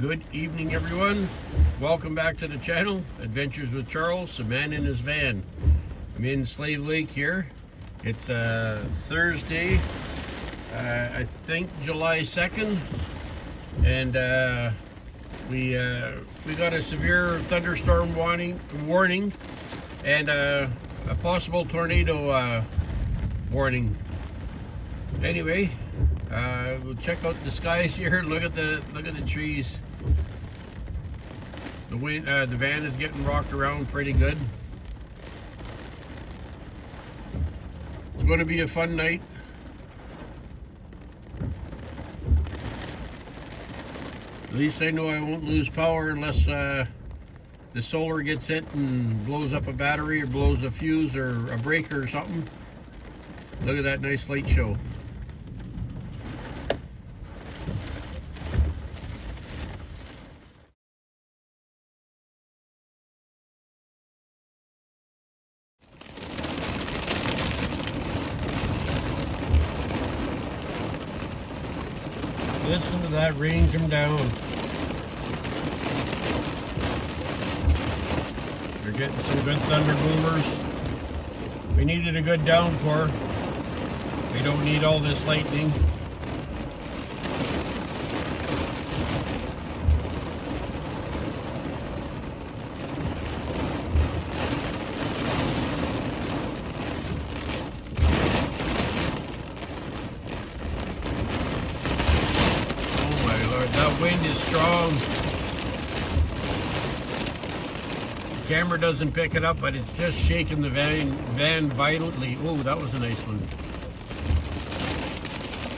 Good evening, everyone. Welcome back to the channel, Adventures with Charles, a man in his van. I'm in Slave Lake here. It's Thursday, I think July 2nd, and we got a severe thunderstorm warning and a possible tornado warning. Anyway, we'll check out the skies here. Look at the trees. The wind, the van is getting rocked around pretty good. It's going to be a fun night. At least I know I won't lose power unless the solar gets hit and blows up a battery or blows a fuse or a breaker or something. Look at that nice light show. Listen to that rain come down. We're getting some good thunder boomers. We needed a good downpour. We don't need all this lightning. That wind is strong. The camera doesn't pick it up, but it's just shaking the van violently. Oh, that was a nice one.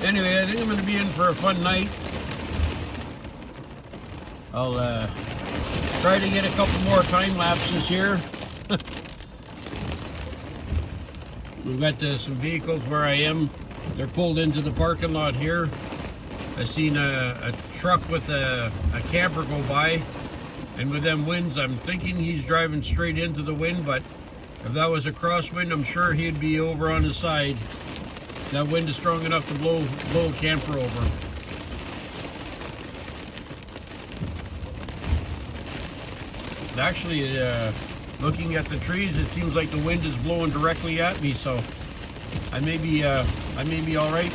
Anyway, I think I'm going to be in for a fun night. I'll try to get a couple more time lapses here. We've got some vehicles where I am. They're pulled into the parking lot here. I seen a truck with a camper go by, and with them winds, I'm thinking he's driving straight into the wind, but if that was a crosswind, I'm sure he'd be over on his side. That wind is strong enough to blow a camper over. Actually, looking at the trees, it seems like the wind is blowing directly at me, so I may be all right.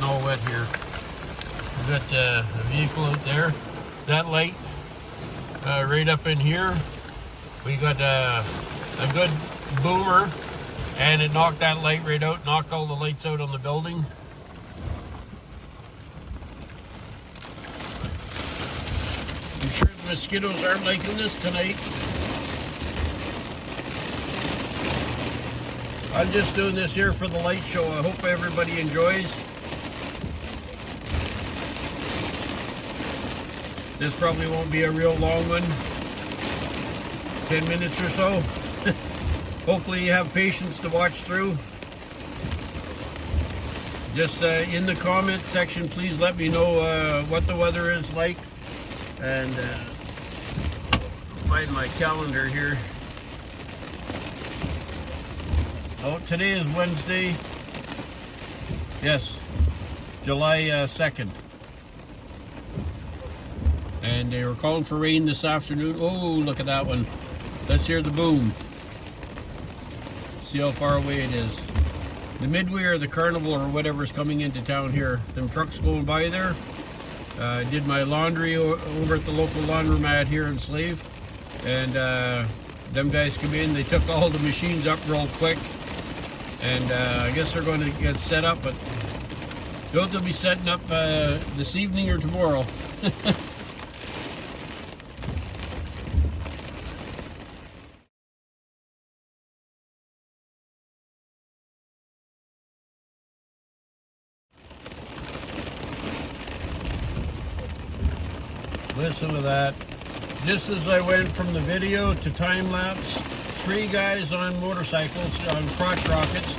All wet here. We've got a vehicle out there. That light right up in here. We got a good boomer, and it knocked that light right out, knocked all the lights out on the building. I'm sure the mosquitoes aren't liking this tonight. I'm just doing this here for the light show. I hope everybody enjoys. This probably won't be a real long one, 10 minutes or so. Hopefully you have patience to watch through. Just in the comment section, please let me know what the weather is like. And find my calendar here. Oh, today is Wednesday. Yes, July 2nd. And they were calling for rain this afternoon. Oh, look at that one. Let's hear the boom. See how far away it is. The Midway or the Carnival or whatever's coming into town here. Them trucks going by there. I did my laundry over at the local laundromat here in Slave. And them guys come in. They took all the machines up real quick. And I guess they're going to get set up. But they'll be setting up this evening or tomorrow. Listen to that. Just as I went from the video to time lapse, 3 guys on motorcycles, on crotch rockets,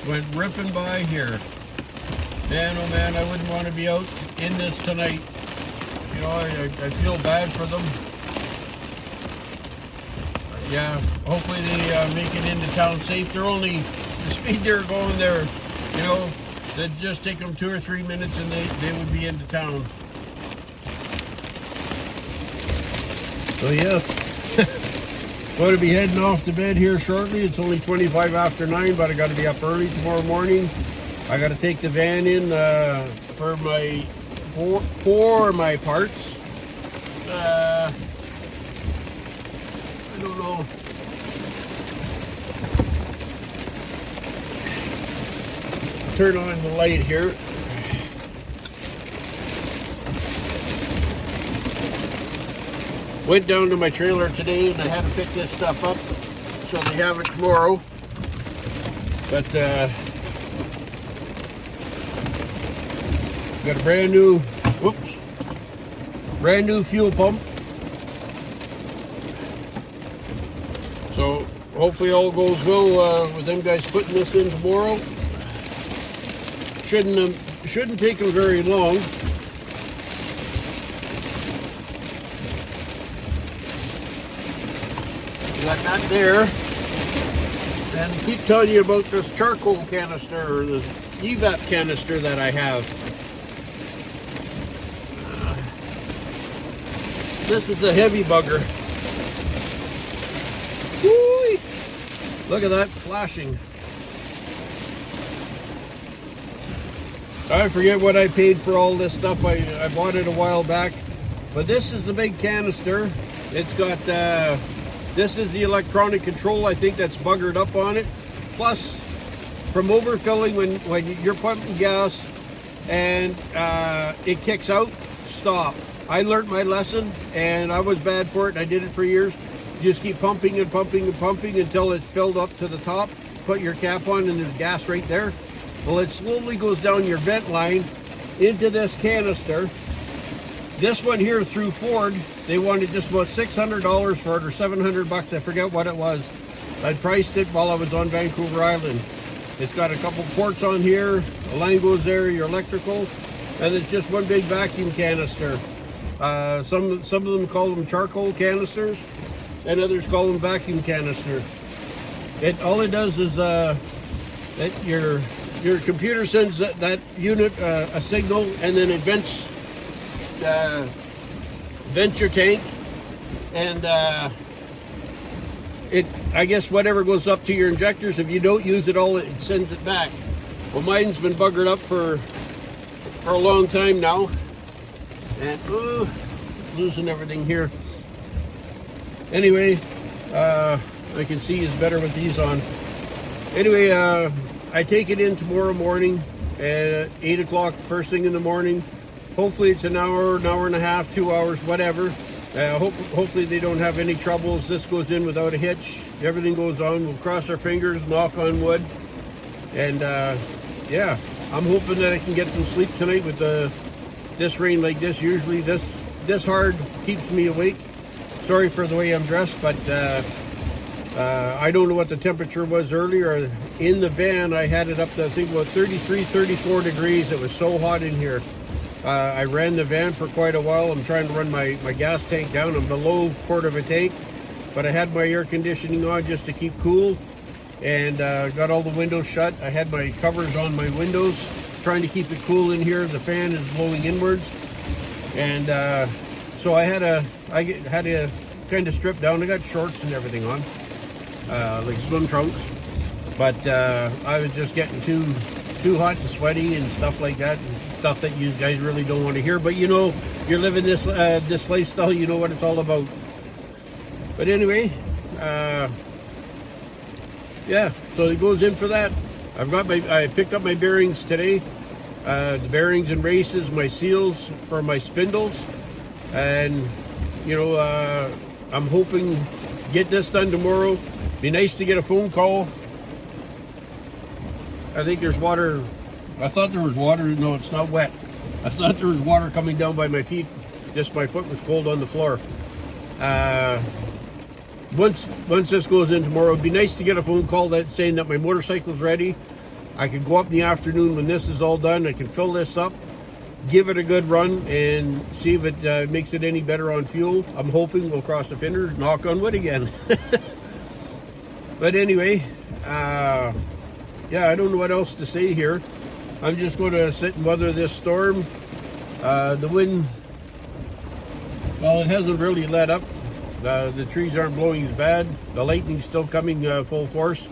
went ripping by here. Man, oh man, I wouldn't want to be out in this tonight. You know, I feel bad for them. Yeah, hopefully they make it into town safe. They're only, the speed they're going there, you know, they'd just take them 2 or 3 minutes and they would be into town. So yes, going to be heading off to bed here shortly. It's only 25 after 9, but I got to be up early tomorrow morning. I got to take the van in for my for my parts. I don't know. Turn on the light here. Went down to my trailer today and I had to pick this stuff up so they have it tomorrow. But got a brand new fuel pump. So hopefully all goes well with them guys putting this in tomorrow. Shouldn't take them very long. Got that there. And I keep telling you about this charcoal canister, or this evap canister that I have. This is a heavy bugger. Whoo! Look at that flashing. I forget what I paid for all this stuff. I bought it a while back. But this is the big canister. It's got, this is the electronic control, I think, that's buggered up on it. Plus, from overfilling, when you're pumping gas and it kicks out, stop. I learned my lesson and I was bad for it and I did it for years. You just keep pumping and pumping and pumping until it's filled up to the top. Put your cap on and there's gas right there. Well, it slowly goes down your vent line into this canister. This one here through Ford, they wanted just about $600 for it, or $700, I forget what it was. I priced it while I was on Vancouver Island. It's got a couple ports on here, a line goes there, your electrical, and it's just one big vacuum canister. Some of them call them charcoal canisters, and others call them vacuum canisters. All it does is your computer sends that unit a signal, and then it vents your tank, and I guess whatever goes up to your injectors, if you don't use it all, it sends it back. Well, mine's been buggered up for a long time now, and losing everything here. Anyway, I can see it's better with these on. Anyway, I take it in tomorrow morning at 8 o'clock, first thing in the morning. Hopefully it's an hour and a half, 2 hours, whatever. Hopefully they don't have any troubles. This goes in without a hitch. Everything goes on. We'll cross our fingers, knock on wood. And yeah, I'm hoping that I can get some sleep tonight with this rain like this. Usually this hard keeps me awake. Sorry for the way I'm dressed, but I don't know what the temperature was earlier. In the van, I had it up to, I think, about 33, 34 degrees. It was so hot in here. I ran the van for quite a while. I'm trying to run my gas tank down. I'm below quarter of a tank, but I had my air conditioning on just to keep cool, and got all the windows shut. I had my covers on my windows, trying to keep it cool in here. The fan is blowing inwards, and so I had to kind of strip down. I got shorts and everything on, like swim trunks, but I was just getting too hot and sweaty and stuff like that. Stuff that you guys really don't want to hear, but you know, you're living this lifestyle, you know what it's all about. But anyway, yeah, so it goes in for that. I picked up my bearings today, the bearings and races, my seals for my spindles, and you know, I'm hoping get this done tomorrow. Be nice to get a phone call. I think there's water. I thought there was water. No, it's not wet. I thought there was water coming down by my feet. Just my foot was cold on the floor. Once this goes in tomorrow, it'd be nice to get a phone call that saying that my motorcycle's ready. I can go up in the afternoon when this is all done. I can fill this up, give it a good run and see if it makes it any better on fuel. I'm hoping we'll cross the fenders, knock on wood again. But anyway, yeah, I don't know what else to say here. I'm just going to sit and weather this storm. The wind, well, it hasn't really let up. The trees aren't blowing as bad. The lightning's still coming full force.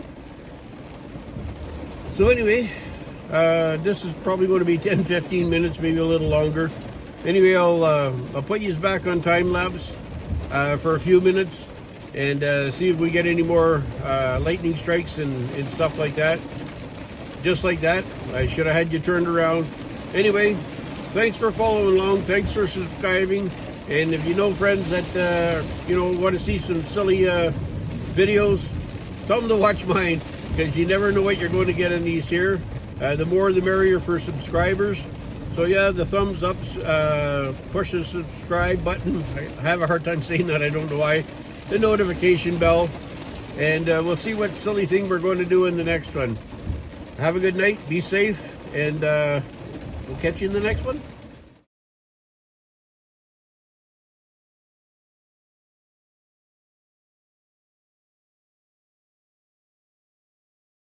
So anyway, this is probably going to be 10-15 minutes, maybe a little longer. Anyway, I'll put you back on time lapse for a few minutes and see if we get any more lightning strikes and stuff like that. Just like that. I should have had you turned around. Anyway, thanks for following along. Thanks for subscribing. And if you know friends that want to see some silly videos, tell them to watch mine, because you never know what you're going to get in these here. The more the merrier for subscribers. So yeah, the thumbs up, push the subscribe button. I have a hard time saying that, I don't know why. The notification bell. And we'll see what silly thing we're going to do in the next one. Have a good night, be safe, and we'll catch you in the next one.